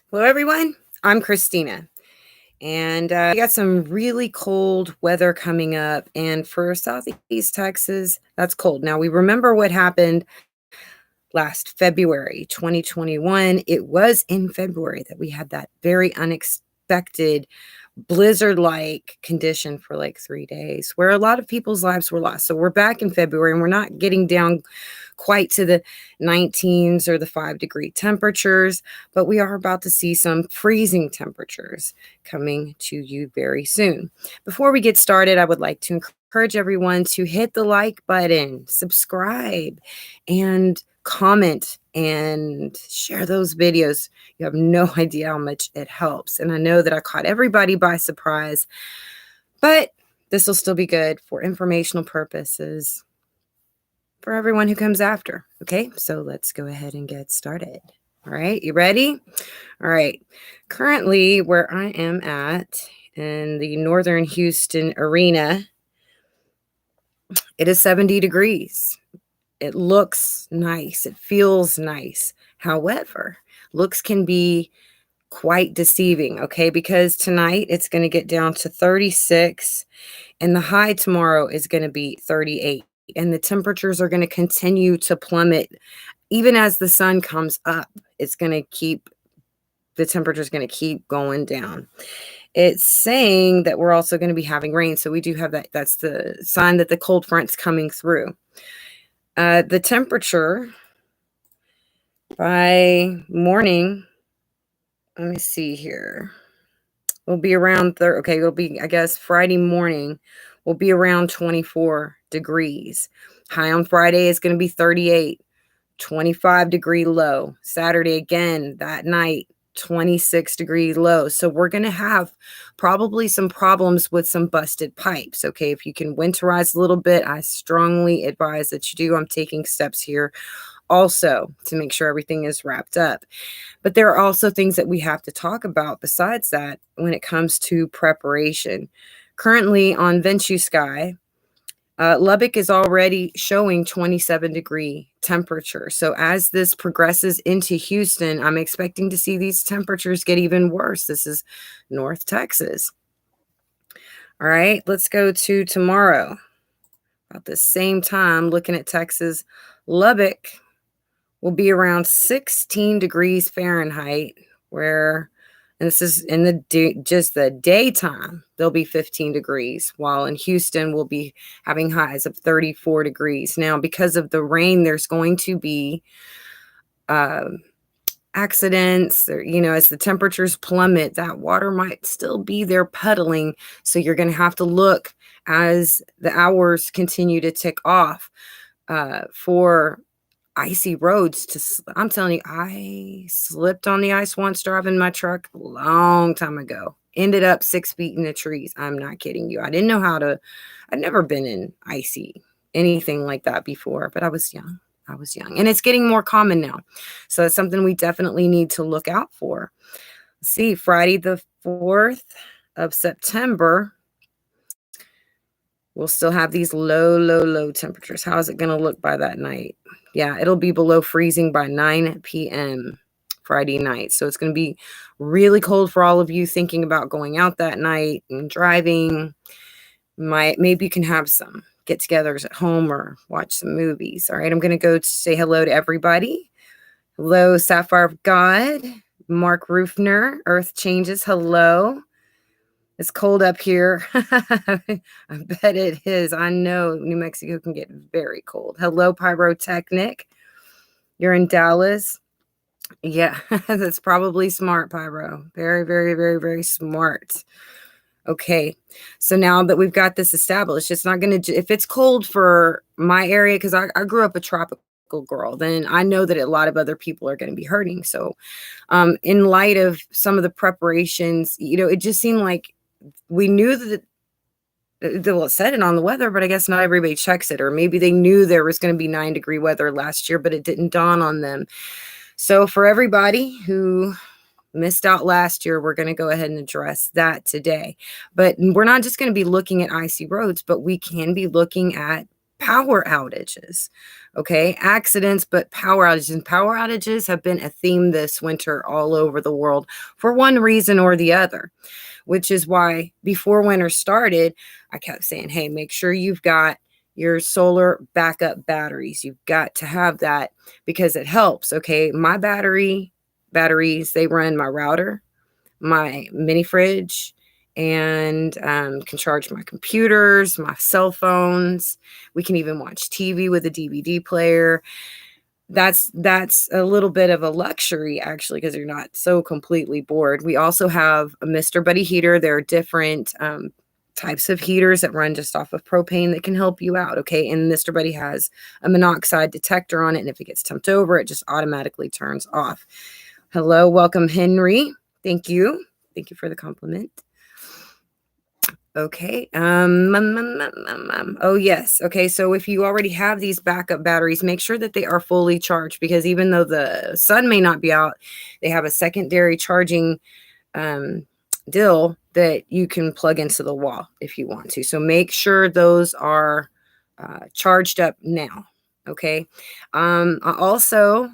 Hello, everyone. I'm Christina, and we got some really cold weather coming up. And for Southeast Texas, that's cold. Now, we remember what happened last February 2021. It was in February that we had that very unexpected blizzard like condition for like 3 days where a lot of people's lives were lost. So we're back in February and we're not getting down quite to the 19s or the 5-degree temperatures, but we are about to see some freezing temperatures coming to you very soon. Before we get started, I would like to encourage everyone to hit the like button, subscribe, and comment and share those videos. You have no idea how much it helps. And I know that I caught everybody by surprise, but this will still be good for informational purposes for everyone who comes after. Okay, so let's go ahead and get started. All right, you ready? All right. Currently, where I am at in the northern Houston arena, it is 70 degrees. It looks nice. It feels nice. However, looks can be quite deceiving, okay? Because tonight it's going to get down to 36 and the high tomorrow is going to be 38. And the temperatures are going to continue to plummet even as the sun comes up. The temperature is going to keep going down. It's saying that we're also going to be having rain. So we do have that. That's the sign that the cold front's coming through. The temperature by morning, let me see here, will be around it'll be, I guess, Friday morning will be around 24 degrees. High on Friday is going to be 38, 25-degree low. Saturday again, that night, 26-degree low. So we're going to have probably some problems with some busted pipes. Okay, if you can winterize a little bit, I strongly advise that you do. I'm taking steps here also to make sure everything is wrapped up. But there are also things that we have to talk about besides that when it comes to preparation. Currently on Venture Sky, Lubbock is already showing 27-degree temperature. So as this progresses into Houston, I'm expecting to see these temperatures get even worse. This is North Texas. All right, let's go to tomorrow. About the same time, looking at Texas, Lubbock will be around 16 degrees Fahrenheit, and this is in just the daytime, there'll be 15 degrees, while in Houston we'll be having highs of 34 degrees. Now, because of the rain, there's going to be accidents, or, as the temperatures plummet, that water might still be there puddling. So you're going to have to look as the hours continue to tick off for icy roads. I'm telling you, I slipped on the ice once driving my truck a long time ago. Ended up 6 feet in the trees. I'm not kidding you. I didn't know I'd never been in icy anything like that before, but I was young. And it's getting more common now. So it's something we definitely need to look out for. Let's see, Friday the 4th of September, we'll still have these low temperatures. How is it going to look by that night? Yeah, it'll be below freezing by 9 p.m. Friday night. So it's going to be really cold for all of you thinking about going out that night and driving. Maybe you can have some get-togethers at home or watch some movies. All right, I'm going to go say hello to everybody. Hello, Sapphire of God, Mark Rufner, Earth Changes. Hello. It's cold up here. I bet it is. I know New Mexico can get very cold. Hello, Pyrotechnic. You're in Dallas. Yeah, that's probably smart, Pyro. Very, very, very, very smart. Okay, so now that we've got this established, it's not going to, if it's cold for my area, because I grew up a tropical girl, then I know that a lot of other people are going to be hurting. So in light of some of the preparations, it just seemed like we knew that it said it on the weather, but I guess not everybody checks it. Or maybe they knew there was going to be 9-degree weather last year, but it didn't dawn on them. So for everybody who missed out last year, we're going to go ahead and address that today. But we're not just going to be looking at icy roads, but we can be looking at power outages. Okay, accidents, but power outages. And power outages have been a theme this winter all over the world for one reason or the other, which is why before winter started, I kept saying, hey, make sure you've got your solar backup batteries. You've got to have that because it helps. Okay, my batteries, they run my router, my mini fridge, and can charge my computers, my cell phones. We can even watch TV with a DVD player. That's a little bit of a luxury actually, because you're not so completely bored. We also have a Mr. Buddy heater. There are different types of heaters that run just off of propane that can help you out. Okay, and Mr. Buddy has a monoxide detector on it, and if it gets temped over, it just automatically turns off. Hello, welcome, Henry. Thank you. Thank you for the compliment. Okay. Oh, yes. Okay. So if you already have these backup batteries, make sure that they are fully charged, because even though the sun may not be out, they have a secondary charging deal that you can plug into the wall if you want to. So make sure those are charged up now. Okay. I'm so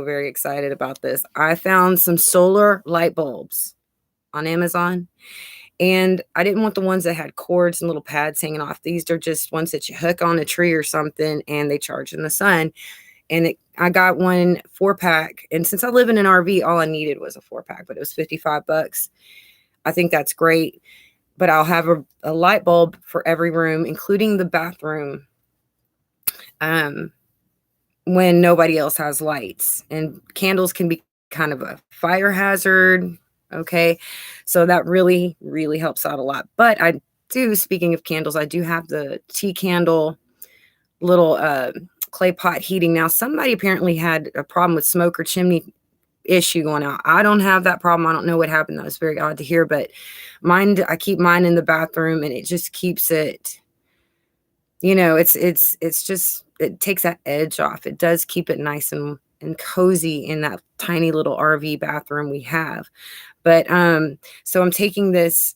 very excited about this. I found some solar light bulbs on Amazon. And I didn't want the ones that had cords and little pads hanging off. These are just ones that you hook on a tree or something and they charge in the sun. And I got one 4-pack. And since I live in an RV, all I needed was a 4-pack, but it was $55. I think that's great. But I'll have a light bulb for every room, including the bathroom, when nobody else has lights. And candles can be kind of a fire hazard. Okay, so that really, really helps out a lot. But speaking of candles, I do have the tea candle little clay pot heating. Now, somebody apparently had a problem with smoke or chimney issue going out. I don't have that problem. I don't know what happened. That was very odd to hear, but I keep mine in the bathroom, and it just keeps it, it's just, it takes that edge off. It does keep it nice and cozy in that tiny little RV bathroom we have. But so I'm taking this,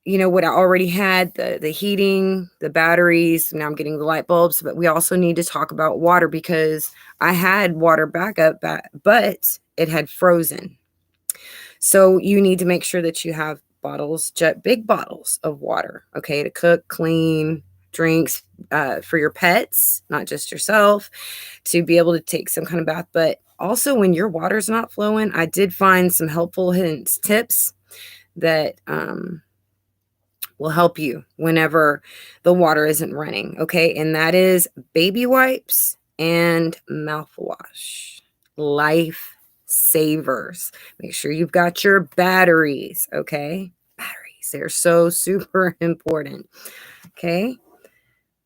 what I already had, the heating, the batteries. Now I'm getting the light bulbs, but we also need to talk about water, because I had water backup, but it had frozen. So you need to make sure that you have big bottles of water, okay, to cook, clean, drinks, for your pets, not just yourself, to be able to take some kind of bath. But also, when your water's not flowing, I did find some helpful tips that will help you whenever the water isn't running. Okay. And that is baby wipes and mouthwash. Life savers. Make sure you've got your batteries. Okay. Batteries. They're so super important. Okay.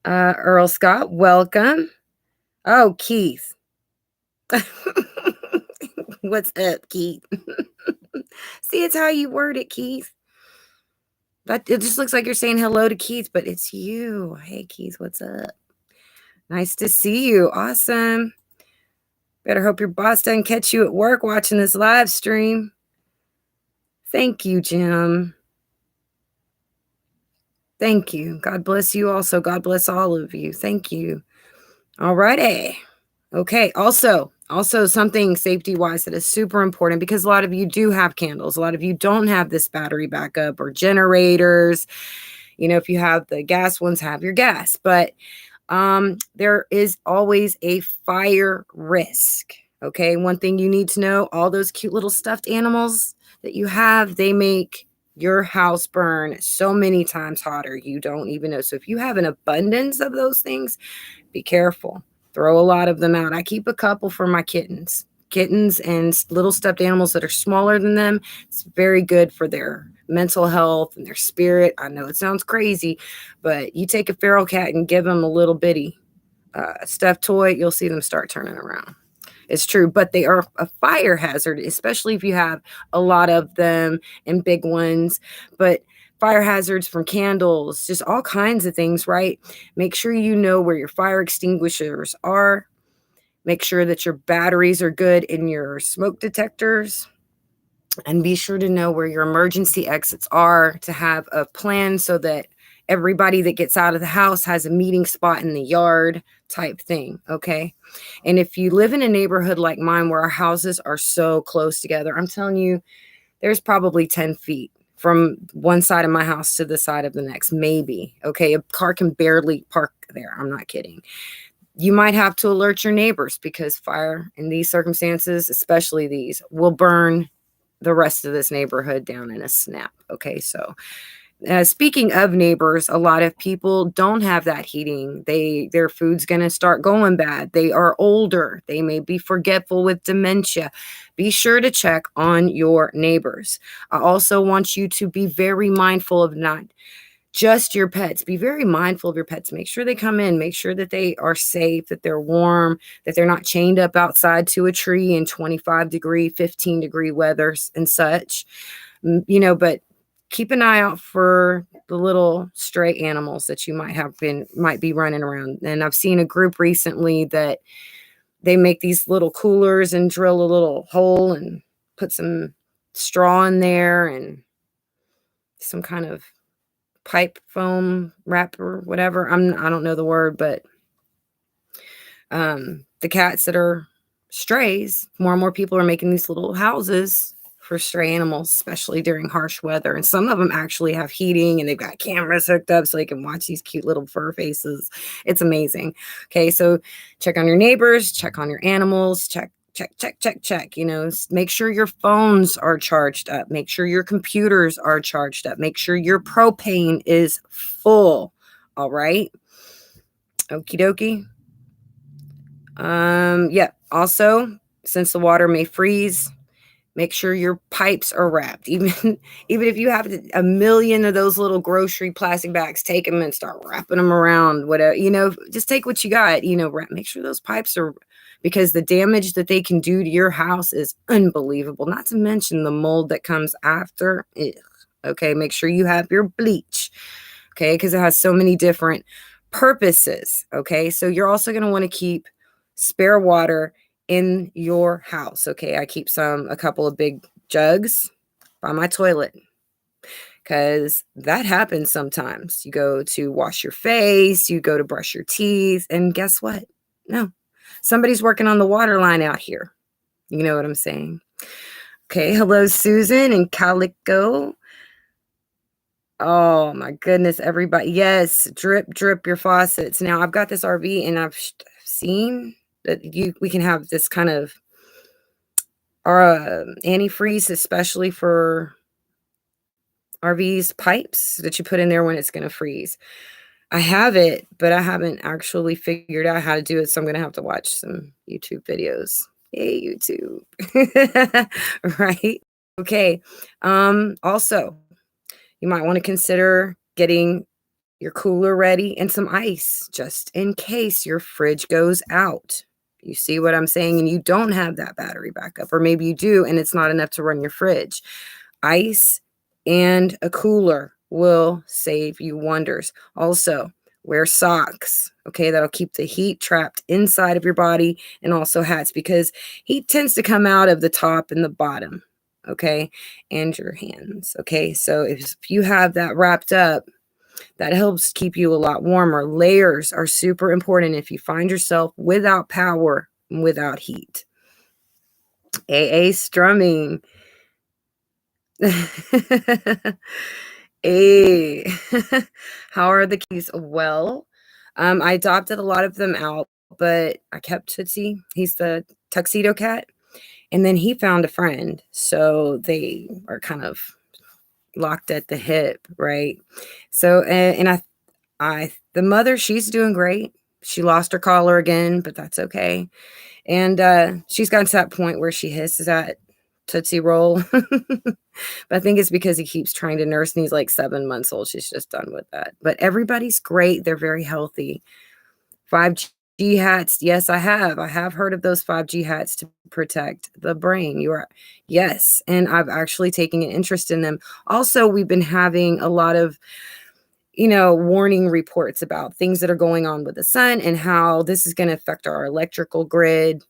Earl Scott, welcome. Oh, Keith. What's up, Keith? See, it's how you word it, Keith. But it just looks like you're saying hello to Keith, but it's you. Hey, Keith, what's up? Nice to see you. Awesome. Better hope your boss doesn't catch you at work watching this live stream. Thank you, Jim. Thank you. God bless you also. God bless all of you. Thank you. All righty. Okay. Also something safety-wise that is super important, because a lot of you do have candles. A lot of you don't have this battery backup or generators. If you have the gas ones, have your gas. But there is always a fire risk. Okay. One thing you need to know, all those cute little stuffed animals that you have, they make your house burn so many times hotter. You don't even know. So if you have an abundance of those things, be careful. Throw a lot of them out. I keep a couple for my kittens and little stuffed animals that are smaller than them. It's very good for their mental health and their spirit. I know it sounds crazy, but you take a feral cat and give them a little bitty stuffed toy, you'll see them start turning around. It's true, but they are a fire hazard, especially if you have a lot of them and big ones. But fire hazards from candles, just all kinds of things, right? Make sure you know where your fire extinguishers are. Make sure that your batteries are good in your smoke detectors. And be sure to know where your emergency exits are, to have a plan so that everybody that gets out of the house has a meeting spot in the yard type thing. Okay. And if you live in a neighborhood like mine where our houses are so close together, I'm telling you, there's probably 10 feet from one side of my house to the side of the next, maybe. Okay. A car can barely park there. I'm not kidding. You might have to alert your neighbors because fire in these circumstances, especially these, will burn the rest of this neighborhood down in a snap. Okay. So, speaking of neighbors, a lot of people don't have that heating. Their food's going to start going bad. They are older. They may be forgetful with dementia. Be sure to check on your neighbors. I also want you to be very mindful of not just your pets. Be very mindful of your pets. Make sure they come in. Make sure that they are safe, that they're warm, that they're not chained up outside to a tree in 25-degree, 15-degree weather and such. But keep an eye out for the little stray animals that you might be running around. And I've seen a group recently that they make these little coolers and drill a little hole and put some straw in there and some kind of pipe foam wrapper, whatever. I don't know the word, but the cats that are strays, more and more people are making these little houses for stray animals, especially during harsh weather. And some of them actually have heating and they've got cameras hooked up so they can watch these cute little fur faces. It's amazing. Okay, so check on your neighbors, check on your animals, check. Make sure your phones are charged up. Make sure your computers are charged up. Make sure your propane is full. All right. Okie dokie. Yeah. Also, since the water may freeze, make sure your pipes are wrapped. Even if you have a million of those little grocery plastic bags, take them and start wrapping them around. Whatever, just take what you got. Make sure those pipes are, because the damage that they can do to your house is unbelievable. Not to mention the mold that comes after. Ugh. Okay, make sure you have your bleach. Okay, because it has so many different purposes. Okay, so you're also going to want to keep spare water in your house. Okay, I keep a couple of big jugs by my toilet because that happens sometimes. You go to wash your face, you go to brush your teeth, and guess what? No, somebody's working on the water line out here. You know what I'm saying? Okay, hello, Susan and Calico. Oh my goodness, everybody. Yes, drip your faucets. Now, I've got this RV and I've seen that we can have this kind of antifreeze, especially for RVs pipes that you put in there when it's going to freeze. I have it, but I haven't actually figured out how to do it. So I'm going to have to watch some YouTube videos. Hey, YouTube. Right. Okay. Also, you might want to consider getting your cooler ready and some ice just in case your fridge goes out. You see what I'm saying? And you don't have that battery backup, or maybe you do and it's not enough to run your fridge. Ice and a cooler will save you wonders. Also, wear socks. Okay, that'll keep the heat trapped inside of your body, and also hats, because heat tends to come out of the top and the bottom. Okay, and your hands. Okay, so if you have that wrapped up, that helps keep you a lot warmer. Layers are super important if you find yourself without power and without heat. AA strumming. Hey, how are the keys? Well, I adopted a lot of them out, but I kept Tootsie. He's the tuxedo cat. And then he found a friend. So they are kind of locked at the hip, right? So, and the mother, she's doing great. She lost her collar again, but that's okay. And she's gotten to that point where she hisses at Tootsie Roll. But I think it's because he keeps trying to nurse and he's like 7 months old. She's just done with that. But everybody's great. They're very healthy. 5G hats. Yes, I have. I have heard of those 5G hats to protect the brain. Yes. And I've actually taken an interest in them. Also, we've been having a lot of warning reports about things that are going on with the sun and how this is going to affect our electrical grid.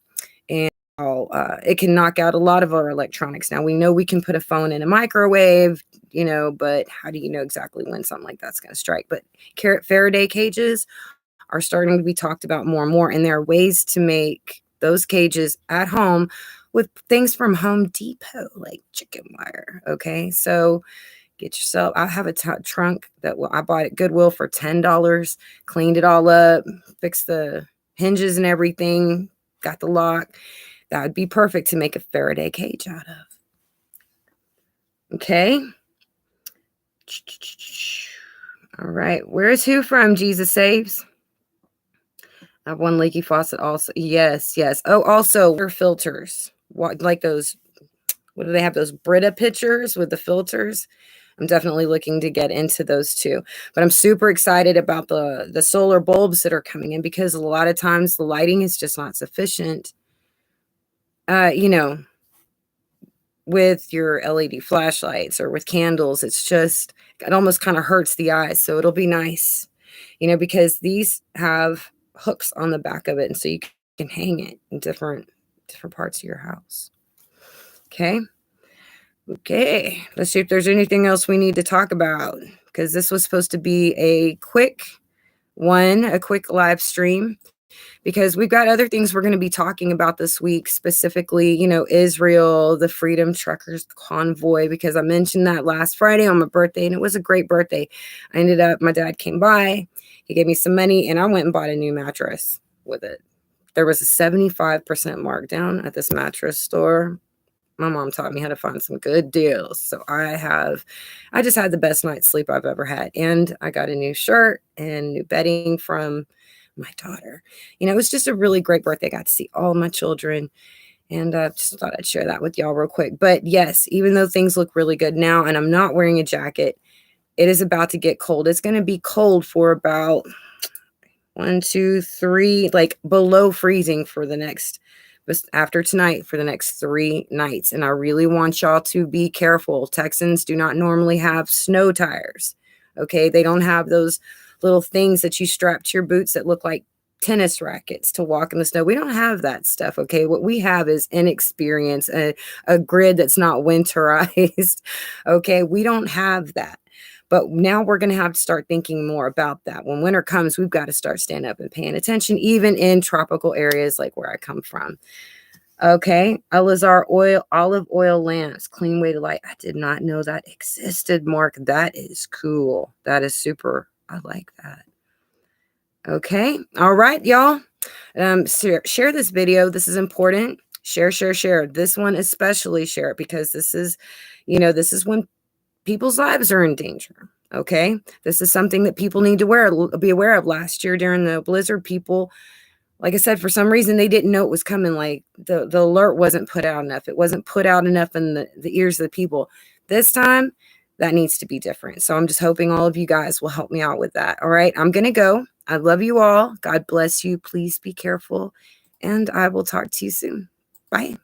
And it can knock out a lot of our electronics. Now we know we can put a phone in a microwave, but how do you know exactly when something like that's going to strike? But Faraday cages are starting to be talked about more and more, and there are ways to make those cages at home with things from Home Depot, like chicken wire. Okay, so get yourself. I have a trunk that I bought at Goodwill for $10. Cleaned it all up, fixed the hinges and everything, got the lock. That would be perfect to make a Faraday cage out of. Okay. All right. Where is who from? Jesus Saves. I have one leaky faucet also. Yes, yes. Oh, also water filters. What, like those, what do they have? Those Brita pitchers with the filters. I'm definitely looking to get into those too. But I'm super excited about the solar bulbs that are coming in, because a lot of times the lighting is just not sufficient. With your LED flashlights or with candles, it almost kind of hurts the eyes. So it'll be nice, because these have hooks on the back of it, and so you can hang it in different parts of your house. Okay. Let's see if there's anything else we need to talk about, because this was supposed to be a quick live stream, because we've got other things we're going to be talking about this week, specifically, Israel, the Freedom Truckers Convoy, because I mentioned that last Friday on my birthday, and it was a great birthday. My dad came by, he gave me some money, and I went and bought a new mattress with it. There was a 75% markdown at this mattress store. My mom taught me how to find some good deals. So I just had the best night's sleep I've ever had. And I got a new shirt and new bedding from my daughter. It was just a really great birthday. I got to see all my children, and I just thought I'd share that with y'all real quick. But yes, even though things look really good now and I'm not wearing a jacket, it is about to get cold. It's going to be cold for about 1, 2, 3, like below freezing after tonight for the next 3 nights. And I really want y'all to be careful. Texans do not normally have snow tires. Okay. They don't have those little things that you strap to your boots that look like tennis rackets to walk in the snow. We don't have that stuff. Okay. What we have is inexperience, a grid that's not winterized. Okay. We don't have that. But now we're going to have to start thinking more about that. When winter comes, we've got to start standing up and paying attention, even in tropical areas like where I come from. Okay. Olive oil lamps, clean way to light. I did not know that existed, Mark. That is cool. That is super. I like that. Okay. All right, y'all. Share this video. This is important. Share. This one especially share it, because this is when people's lives are in danger. Okay. This is something that people need to be aware of. Last year during the blizzard, people, like I said, for some reason, they didn't know it was coming. Like the alert wasn't put out enough. It wasn't put out enough in the ears of the people. This time, that needs to be different. So I'm just hoping all of you guys will help me out with that. All right. I'm going to go. I love you all. God bless you. Please be careful. And I will talk to you soon. Bye.